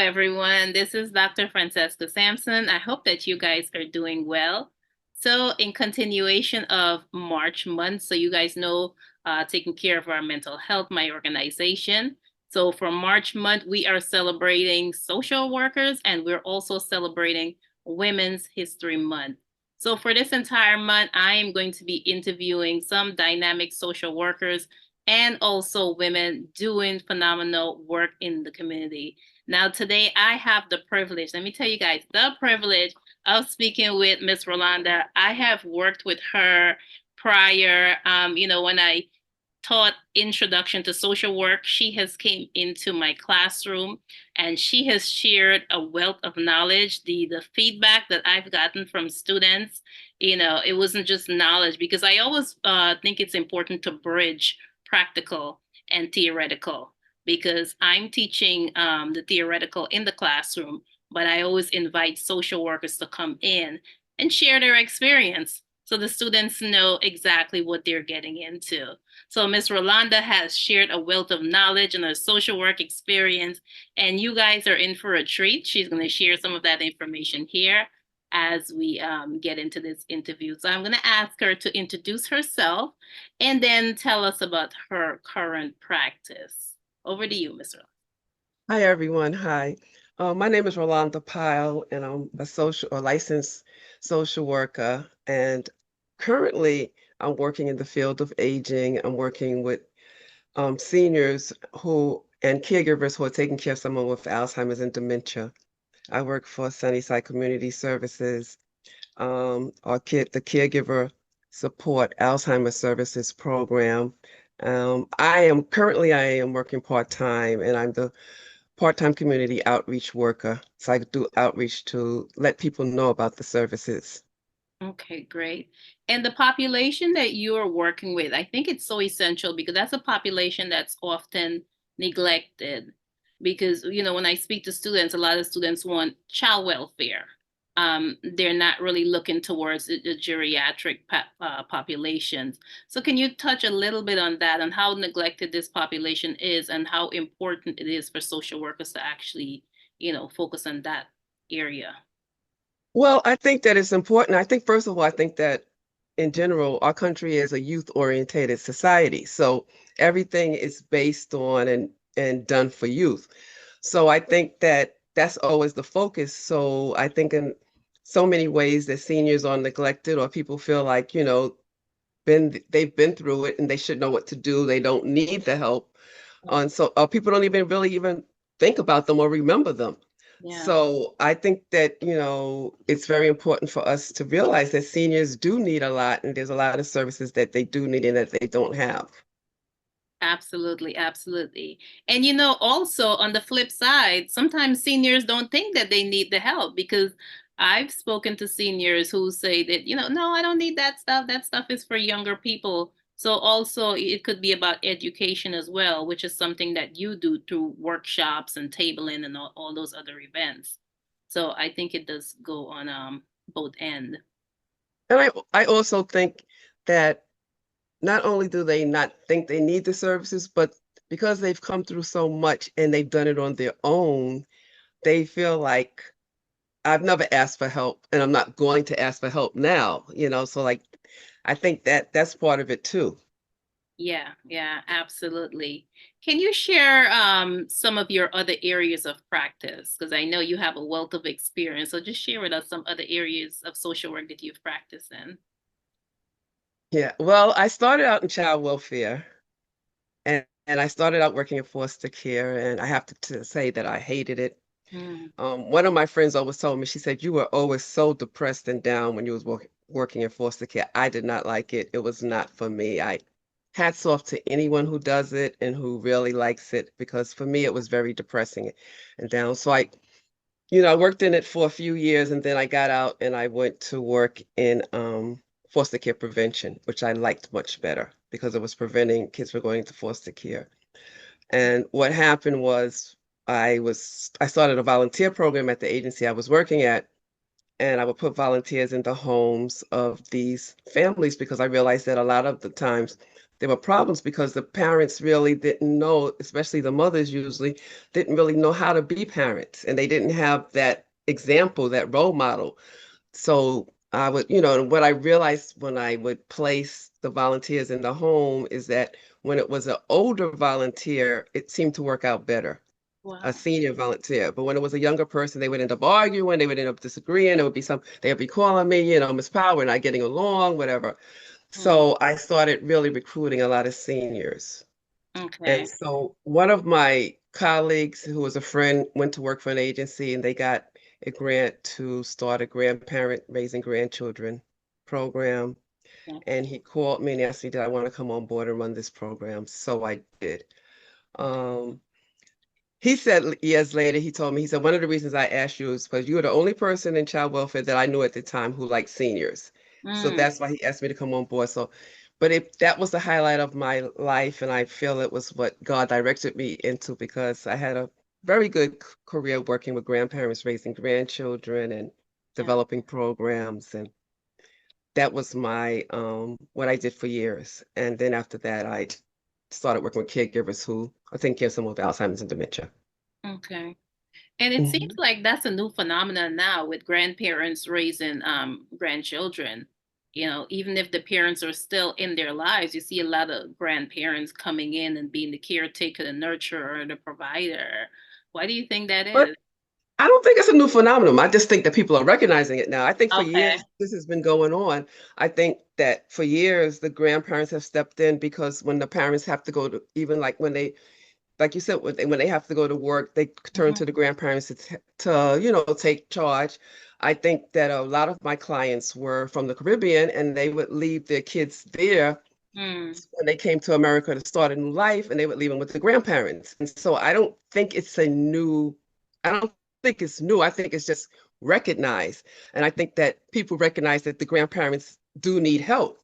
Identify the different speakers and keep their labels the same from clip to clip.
Speaker 1: everyone. This is Dr. Francesca Sampson. I hope that you guys are doing well. So, in continuation of March month, so you guys know, taking care of our mental health, my organization. So, for March month, we are celebrating social workers and we're also celebrating Women's History Month. So, for this entire month, I am going to be interviewing some dynamic social workers and also women doing phenomenal work in the community. Now, today I have the privilege, let me tell you guys, the privilege of speaking with Miss Rolanda. I have worked with her prior, when I taught introduction to social work. She has came into my classroom and she has shared a wealth of knowledge. The feedback that I've gotten from students, it wasn't just knowledge, because I always think it's important to bridge practical and theoretical, because I'm teaching the theoretical in the classroom, but I always invite social workers to come in and share their experience so the students know exactly what they're getting into. So Ms. Rolanda has shared a wealth of knowledge and her social work experience, and you guys are in for a treat. She's going to share some of that information here as we get into this interview. So I'm going to ask her to introduce herself and then tell us about her current practice. Over to you, Ms. Rolanda.
Speaker 2: Hi, everyone. Hi. My name is Rolanda Pyle, and I'm a social or licensed social worker. And currently, I'm working in the field of aging. I'm working with seniors who and caregivers who are taking care of someone with Alzheimer's and dementia. I work for Sunnyside Community Services, the Caregiver Support Alzheimer's Services Program. I am working part-time, and I'm the part-time community outreach worker. So I do outreach to let people know about the services.
Speaker 1: Okay, great. And the population that you are working with, I think it's so essential because that's a population that's often neglected. Because, when I speak to students, a lot of students want child welfare. They're not really looking towards the geriatric populations. So, can you touch a little bit on that, on how neglected this population is and how important it is for social workers to actually, focus on that area?
Speaker 2: Well, I think that it's important. I think, first of all, I think that in general, our country is a youth-orientated society. So everything is based on and done for youth. So I think that that's always the focus. So I think in so many ways that seniors are neglected or people feel like, they've been through it and they should know what to do. They don't need the help. And so people don't even really even think about them or remember them.
Speaker 1: Yeah.
Speaker 2: So I think that, it's very important for us to realize that seniors do need a lot, and there's a lot of services that they do need and that they don't have.
Speaker 1: Absolutely, absolutely. And also on the flip side, sometimes seniors don't think that they need the help, because I've spoken to seniors who say that, no, I don't need that stuff. That stuff is for younger people. So also it could be about education as well, which is something that you do through workshops and tabling and all those other events. So I think it does go on both end.
Speaker 2: And I also think that not only do they not think they need the services, but because they've come through so much and they've done it on their own, they feel like I've never asked for help and I'm not going to ask for help now. So like I think that that's part of it too.
Speaker 1: Yeah, yeah, absolutely. Can you share some of your other areas of practice? Because I know you have a wealth of experience. So just share with us some other areas of social work that you've practiced in.
Speaker 2: Yeah. Well, I started out in child welfare and I started out working in foster care, and I have to say that I hated it.
Speaker 1: Mm,
Speaker 2: One of my friends always told me, she said, you were always so depressed and down when you was working in foster care. I did not like it. It was not for me. Hats off to anyone who does it and who really likes it, because for me, it was very depressing and down. So I worked in it for a few years, and then I got out and I went to work in foster care prevention, which I liked much better because it was preventing kids from going into foster care. And what happened was I started a volunteer program at the agency I was working at, and I would put volunteers in the homes of these families because I realized that a lot of the times there were problems because the parents really didn't know, especially the mothers usually, didn't really know how to be parents, and they didn't have that example, that role model. So I would, and what I realized when I would place the volunteers in the home is that when it was an older volunteer, it seemed to work out better, a
Speaker 1: Wow.
Speaker 2: senior volunteer. But when it was a younger person, they would end up arguing, they would end up disagreeing. There would be they would be calling me, Miss Power, we're not getting along, whatever.
Speaker 1: Mm,
Speaker 2: So I started really recruiting a lot of seniors. And
Speaker 1: okay.
Speaker 2: so one of my colleagues who was a friend went to work for an agency and they got a grant to start a grandparent raising grandchildren program.
Speaker 1: Okay.
Speaker 2: And he called me and asked me, did I want to come on board and run this program? So I did.
Speaker 1: Okay.
Speaker 2: Um, he said years later, he told me, he said, one of the reasons I asked you is because you were the only person in child welfare that I knew at the time who liked seniors. So
Speaker 1: Mm,
Speaker 2: that's why he asked me to come on board. So, but if that was the highlight of my life, and I feel it was what God directed me into because I had a very good career working with grandparents, raising grandchildren, and
Speaker 1: yeah.
Speaker 2: developing programs. And that was my what I did for years. And then after that, I started working with caregivers who are taking care of someone with Alzheimer's and dementia.
Speaker 1: Okay. And it seems
Speaker 2: Mhm.
Speaker 1: like that's a new phenomenon now with grandparents raising grandchildren. Even if the parents are still in their lives, you see a lot of grandparents coming in and being the caretaker, the nurturer, the provider. Why do you think that
Speaker 2: But
Speaker 1: is?
Speaker 2: I don't think it's a new phenomenon. I just think that people are recognizing it now. I think for
Speaker 1: Okay.
Speaker 2: years this has been going on. I think that for years the grandparents have stepped in because when the parents have to go to, even like when they, like you said, when they have to go to work, they turn
Speaker 1: Hmm.
Speaker 2: to the grandparents to take charge. I think that a lot of my clients were from the Caribbean and they would leave their kids there
Speaker 1: Mm,
Speaker 2: when they came to America to start a new life, and they would leave them with the grandparents. And so I don't think it's new. I think it's just recognized. And I think that people recognize that the grandparents do need help.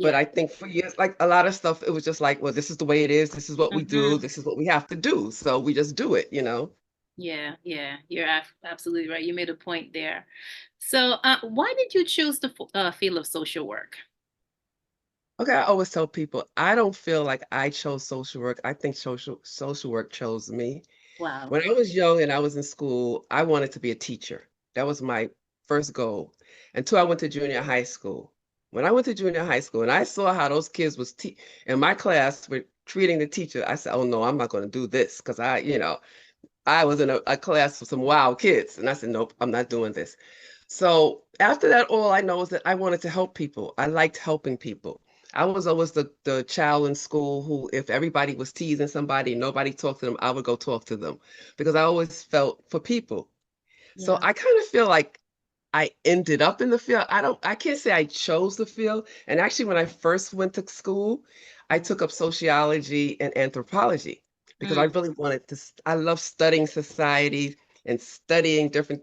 Speaker 2: But
Speaker 1: yeah.
Speaker 2: I think for years, like a lot of stuff, it was just like, well, this is the way it is. This is what we do.
Speaker 1: Hmm.
Speaker 2: This is what we have to do. So we just do it.
Speaker 1: Yeah, yeah, you're absolutely right. You made a point there. So, why did you choose the field of social work?
Speaker 2: Okay, I always tell people I don't feel like I chose social work. I think social work chose me.
Speaker 1: Wow.
Speaker 2: When I was young and I was in school, I wanted to be a teacher. That was my first goal until I went to junior high school. When I went to junior high school and I saw how those kids was in my class were treating the teacher, I said, "Oh no, I'm not going to do this," because I was in a class with some wild kids, and I said, "Nope, I'm not doing this." So after that, all I know is that I wanted to help people. I liked helping people. I was always the child in school who, if everybody was teasing somebody and nobody talked to them, I would go talk to them because I always felt for people. So
Speaker 1: Yeah.
Speaker 2: I kind of feel like I ended up in the field. I can't say I chose the field. And actually, when I first went to school, I
Speaker 1: Mm,
Speaker 2: took up sociology and anthropology because I
Speaker 1: mm,
Speaker 2: really wanted to, I love studying society and studying different,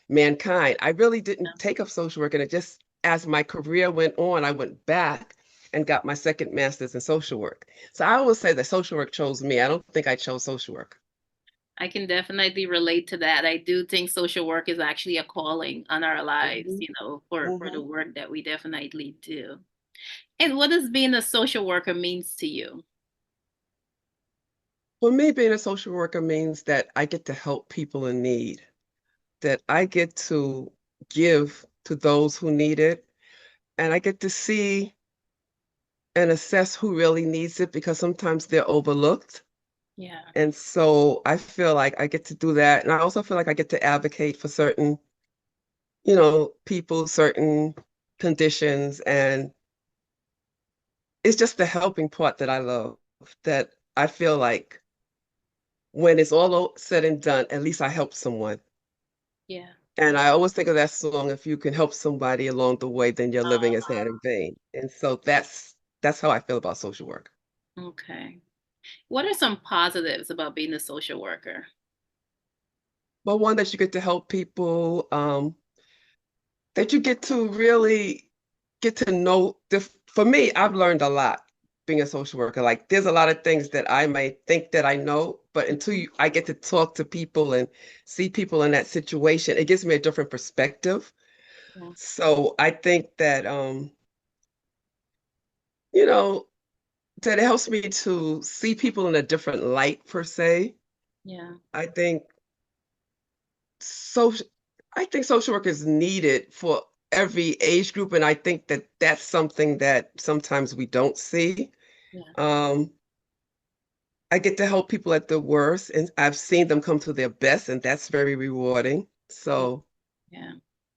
Speaker 2: mankind. I really didn't take up social work. And it just, as my career went on, I went back and got my second master's in social work. So I always say that social work chose me. I don't think I chose social work.
Speaker 1: I can definitely relate to that. I do think social work is actually a calling on our lives,
Speaker 2: Mhm,
Speaker 1: for the
Speaker 2: mhm.
Speaker 1: work that we definitely do. And what does being a social worker means to you?
Speaker 2: For me, being a social worker means that I get to help people in need, that I get to give to those who need it, and I get to see and assess who really needs it because sometimes they're overlooked.
Speaker 1: Yeah.
Speaker 2: And so I feel like I get to do that. And I also feel like I get to advocate for certain, people, certain conditions. And it's just the helping part that I love, that I feel like when it's all said and done, at least I helped someone.
Speaker 1: Yeah.
Speaker 2: And I always think of that song, if you can help somebody along the way, then your living is not in vain. And so that's how I feel about social work.
Speaker 1: Okay. What are some positives about being a social worker?
Speaker 2: But one, that you get to help people, that you get to really get to know. For me, I've learned a lot being a social worker. Like there's a lot of things that I might think that I know, but until I get to talk to people and see people in that situation, it gives me a different perspective.
Speaker 1: Yeah.
Speaker 2: So I think that, you know, that it helps me to see people in a different light per se.
Speaker 1: Yeah.
Speaker 2: I think social I think social work is needed for every age group, and I think that that's something that sometimes we don't see.
Speaker 1: Yeah.
Speaker 2: Um, I get to help people at their worst, and I've seen them come to their best, and that's very rewarding.
Speaker 1: Yeah.
Speaker 2: So,
Speaker 1: Yeah.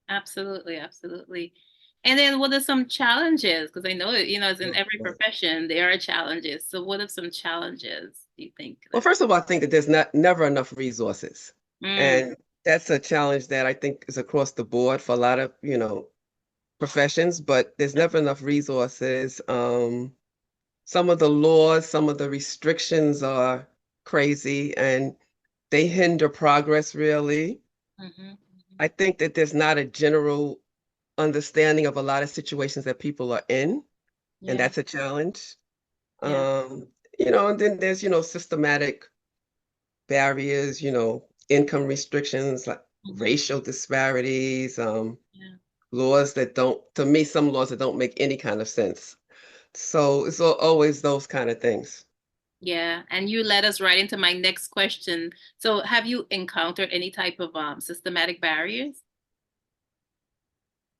Speaker 1: Absolutely. Absolutely. And then what are some challenges? Because I know, as in every profession, there are challenges. So what are some challenges do you think
Speaker 2: well,
Speaker 1: that?
Speaker 2: first of all, I think that there's not never enough resources,
Speaker 1: Mm,
Speaker 2: and that's a challenge that I think is across the board for a lot of, professions, but there's never enough resources. Some of the laws, some of the restrictions are crazy and they hinder progress really.
Speaker 1: mhm,
Speaker 2: I think that there's not a general understanding of a lot of situations that people are in, and
Speaker 1: yeah.
Speaker 2: that's a challenge.
Speaker 1: Yeah.
Speaker 2: Um, and then there's, systematic barriers, income restrictions, like
Speaker 1: Mhm,
Speaker 2: racial disparities,
Speaker 1: yeah.
Speaker 2: laws that don't, to me, some laws that don't make any kind of sense. So it's always those kind of things.
Speaker 1: Yeah, and you led us right into my next question. So, have you encountered any type of systematic barriers?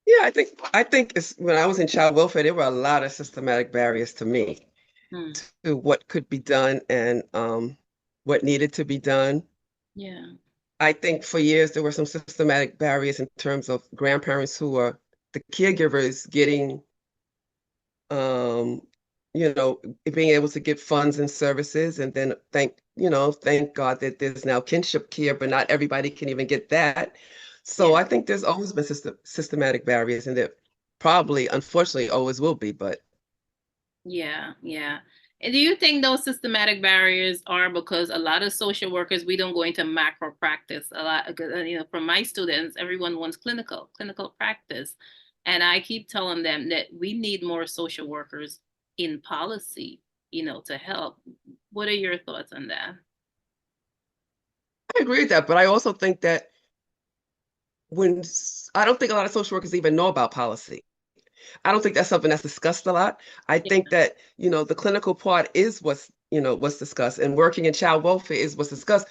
Speaker 2: Yeah, I think it's when I was in child welfare, there were a lot of systematic barriers to me
Speaker 1: Hmm.
Speaker 2: to what could be done and what needed to be done.
Speaker 1: Yeah.
Speaker 2: I think for years there were some systematic barriers in terms of grandparents who are the caregivers getting um, being able to get funds and services, and then thank God that there's now kinship care, but not everybody can even get that. So
Speaker 1: Yeah.
Speaker 2: I think there's always been systematic barriers, and there probably, unfortunately, always will be. But
Speaker 1: Yeah. Yeah. And do you think those systematic barriers are because a lot of social workers, we don't go into macro practice a lot? From my students, everyone wants clinical practice. And I keep telling them that we need more social workers in policy, to help. What are your thoughts on that?
Speaker 2: I agree with that. But I also think that I don't think a lot of social workers even know about policy. I don't think that's something that's discussed a lot. I
Speaker 1: Yeah.
Speaker 2: think that, the clinical part is what's discussed, and working in child welfare is what's discussed.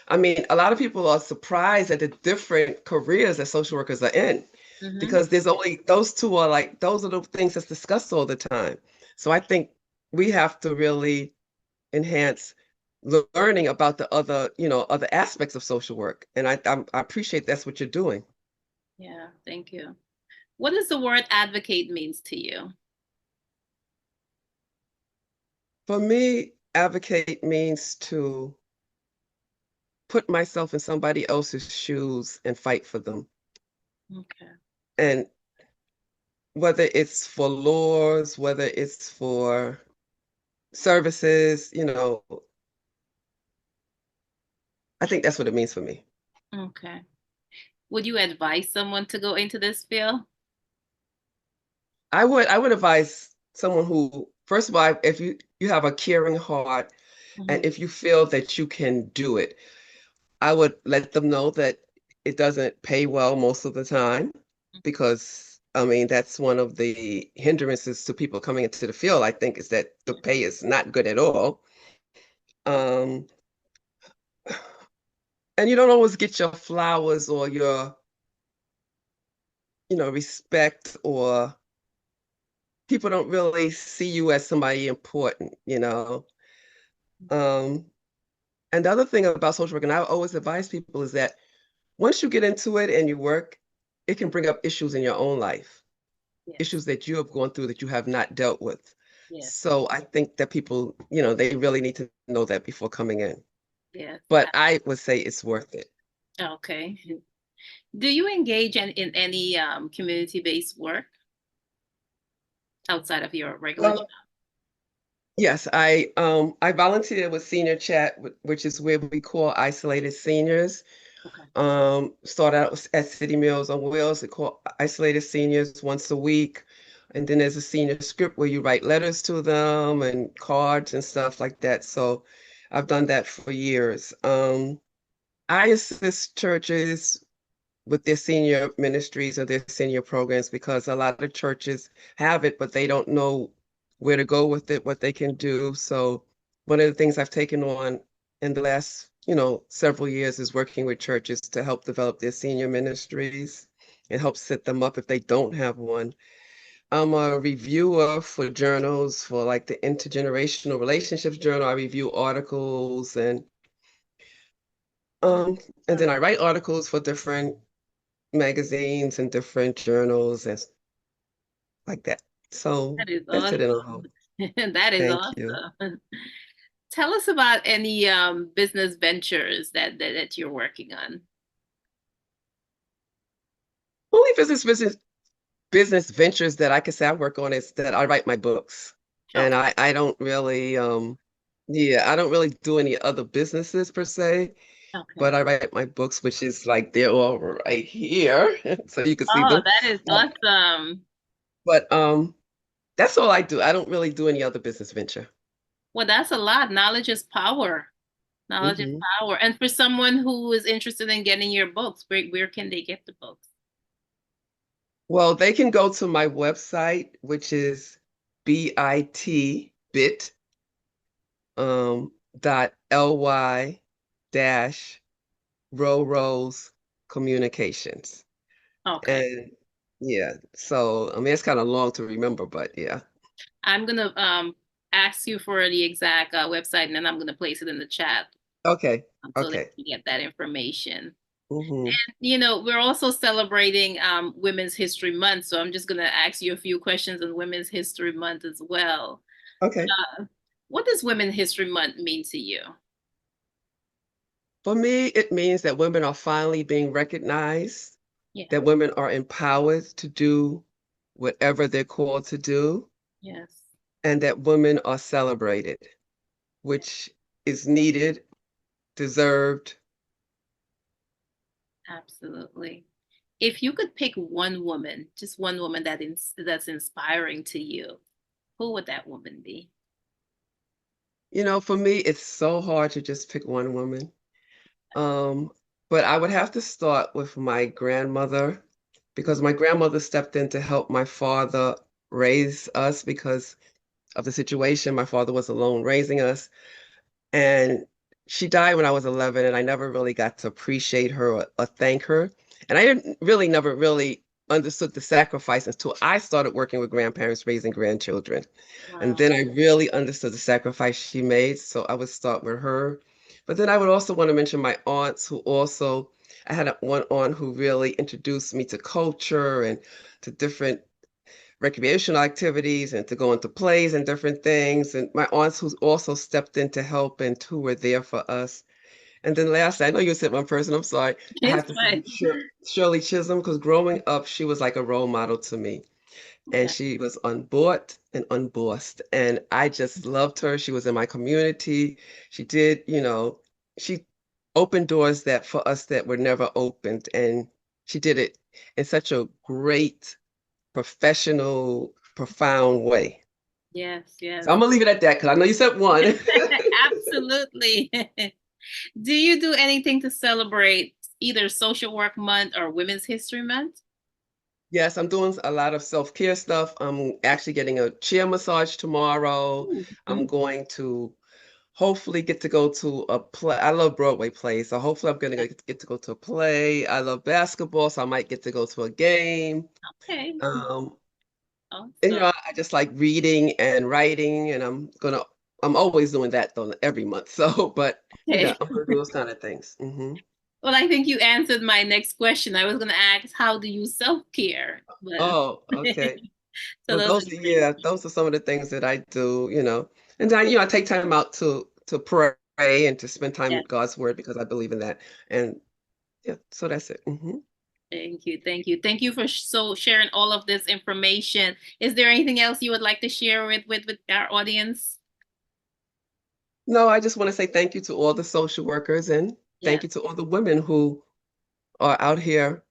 Speaker 2: I mean, a lot of people are surprised at the different careers that social workers are in
Speaker 1: Mm-hmm.
Speaker 2: because there's only those two are like those are the things that's discussed all the time. So I think we have to really enhance learning about the other aspects of social work. And I appreciate that's what you're doing.
Speaker 1: Yeah, thank you. What does the word advocate means to you?
Speaker 2: For me, advocate means to put myself in somebody else's shoes and fight for them.
Speaker 1: Okay.
Speaker 2: And whether it's for laws, whether it's for services, I think that's what it means for me.
Speaker 1: Okay. Would you advise someone to go into this field?
Speaker 2: I would advise someone who, first of all, if you have a caring heart and
Speaker 1: Hmm.
Speaker 2: if you feel that you can do it, I would let them know that it doesn't pay well most of the time because I mean that's one of the hindrances to people coming into the field, I think, is that the pay is not good at all. Um, and you don't always get your flowers or your, respect, or people don't really see you as somebody important. Um, and the other thing about social work, and I always advise people, is that once you get into it and you work, it can bring up issues in your own life,
Speaker 1: Yes.
Speaker 2: issues that you have gone through that you have not dealt with.
Speaker 1: Yes.
Speaker 2: So I think that people, they really need to know that before coming in.
Speaker 1: Yes.
Speaker 2: But I would say it's worth it.
Speaker 1: Okay. Do you engage in any community-based work outside of your regular job?
Speaker 2: Uh, yes, I volunteered with Senior Chat, which is where we call isolated seniors.
Speaker 1: Okay.
Speaker 2: Started out at City Meals on Wheels. They call isolated seniors once a week. And then there's a senior script where you write letters to them and cards and stuff like that. So I've done that for years. I assist churches with their senior ministries or their senior programs because a lot of churches have it, but they don't know. where to go with it, what they can do. So one of the things I've taken on in the last, several years is working with churches to help develop their senior ministries and help set them up if they don't have one. I'm a reviewer for journals for like the Intergenerational Relationships Journal. I review articles um and then I write articles for different magazines and different journals and like that. So
Speaker 1: That is
Speaker 2: that's it in a
Speaker 1: awesome.
Speaker 2: whole.
Speaker 1: That is
Speaker 2: Thank you.
Speaker 1: awesome. Tell us about any business ventures that you're working on.
Speaker 2: Only business ventures that I can say I work on is that I write my books. And
Speaker 1: Okay.
Speaker 2: I don't really yeah, I don't really do any other businesses per se, but
Speaker 1: Okay.
Speaker 2: I write my books, which is like they're all right here. So you can see
Speaker 1: Oh,
Speaker 2: them.
Speaker 1: that is
Speaker 2: Um,
Speaker 1: awesome.
Speaker 2: but that's all I do. I don't really do any other business venture.
Speaker 1: Well, that's a lot. Knowledge is power. Knowledge is
Speaker 2: Hmm.
Speaker 1: power. And for someone who is interested in getting your books, where can they get the books?
Speaker 2: Well, they can go to my website, which is bit dot ly dash Rose Communications.
Speaker 1: Okay.
Speaker 2: And yeah, so I mean it's kind of long to remember, but yeah.
Speaker 1: I'm gonna ask you for the exact website, and then I'm gonna place it in the chat
Speaker 2: Okay.
Speaker 1: so that
Speaker 2: Okay.
Speaker 1: you get that information.
Speaker 2: Hmm.
Speaker 1: We're also celebrating Women's History Month, so I'm just gonna ask you a few questions on Women's History Month as well.
Speaker 2: Okay.
Speaker 1: What does Women's History Month mean to you?
Speaker 2: For me, it means that women are finally being recognized,
Speaker 1: Yeah.
Speaker 2: that women are empowered to do whatever they're called to do,
Speaker 1: Yes.
Speaker 2: and that women are celebrated, which is needed, deserved.
Speaker 1: Absolutely. If you could pick one woman, just one woman that's inspiring to you, who would that woman be?
Speaker 2: For me, it's so hard to just pick one woman. Um, but I would have to start with my grandmother because my grandmother stepped in to help my father raise us because of the situation. My father was alone raising us, and she died when I was 11, and I never really got to appreciate her or thank her. And I didn't really never really understood the sacrifice until I started working with grandparents raising grandchildren. And
Speaker 1: Wow.
Speaker 2: then I really understood the sacrifice she made. So I would start with her. But then I would also want to mention my aunts who also, I had one aunt who really introduced me to culture and to different recreational activities and to go into plays and different things. And my aunts who also stepped in to help and who were there for us. And then lastly, I know you said one person, I'm sorry. I
Speaker 1: It's
Speaker 2: have to say
Speaker 1: fine.
Speaker 2: Shirley Chisholm, because growing up, she was like a role model to me and
Speaker 1: Yeah.
Speaker 2: she was unbought and unbossed. And I just loved her. She was in my community. She did, she opened doors that for us that were never opened. And she did it in such a great, professional, profound way.
Speaker 1: Yes,
Speaker 2: So
Speaker 1: yes.
Speaker 2: I'm gonna leave it at that because I know you said one.
Speaker 1: Absolutely. Do you do anything to celebrate either Social Work Month or Women's History Month?
Speaker 2: Yes, I'm doing a lot of self-care stuff. I'm actually getting a chair massage tomorrow. I'm
Speaker 1: Mhm.
Speaker 2: going to hopefully get to go to a play. I love Broadway plays, so hopefully I'm gonna get to go to a play. I love basketball, so I might get to go to a game.
Speaker 1: Okay,
Speaker 2: Um, and
Speaker 1: awesome.
Speaker 2: I just like reading and writing, and I'm always doing that though every month. So, but
Speaker 1: Okay.
Speaker 2: I'm gonna do those kind of things.
Speaker 1: Well, I think you answered my next question. I was going to ask, how do you self-care? But
Speaker 2: Oh, okay.
Speaker 1: so
Speaker 2: Well,
Speaker 1: those are great.
Speaker 2: those are some of the things that I do. And then I take time out to pray and to spend time
Speaker 1: Yeah.
Speaker 2: with God's word because I believe in that. And yeah, so that's it.
Speaker 1: Thank you. Thank you. Thank you for sharing all of this information. Is there anything else you would like to share with our audience?
Speaker 2: No, I just want to say thank you to all the social workers and thank
Speaker 1: Yes.
Speaker 2: you to all the women who are out here,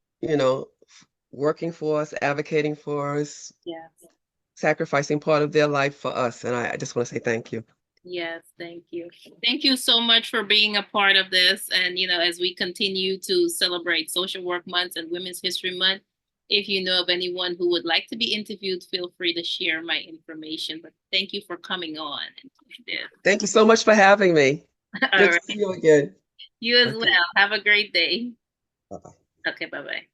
Speaker 2: working for us, advocating for us,
Speaker 1: Yes.
Speaker 2: sacrificing part of their life for us. And I just want to say thank you.
Speaker 1: Yes, thank you. Thank you so much for being a part of this. And, as we continue to celebrate Social Work Month and Women's History Month, If you know of anyone who would like to be interviewed, feel free to share my information. But thank you for coming on and doing
Speaker 2: Thank you so much for having me.
Speaker 1: this. All
Speaker 2: Good to
Speaker 1: right.
Speaker 2: see you again.
Speaker 1: You as
Speaker 2: Okay.
Speaker 1: well. Have a great day.
Speaker 2: Bye-bye.
Speaker 1: Okay, bye bye.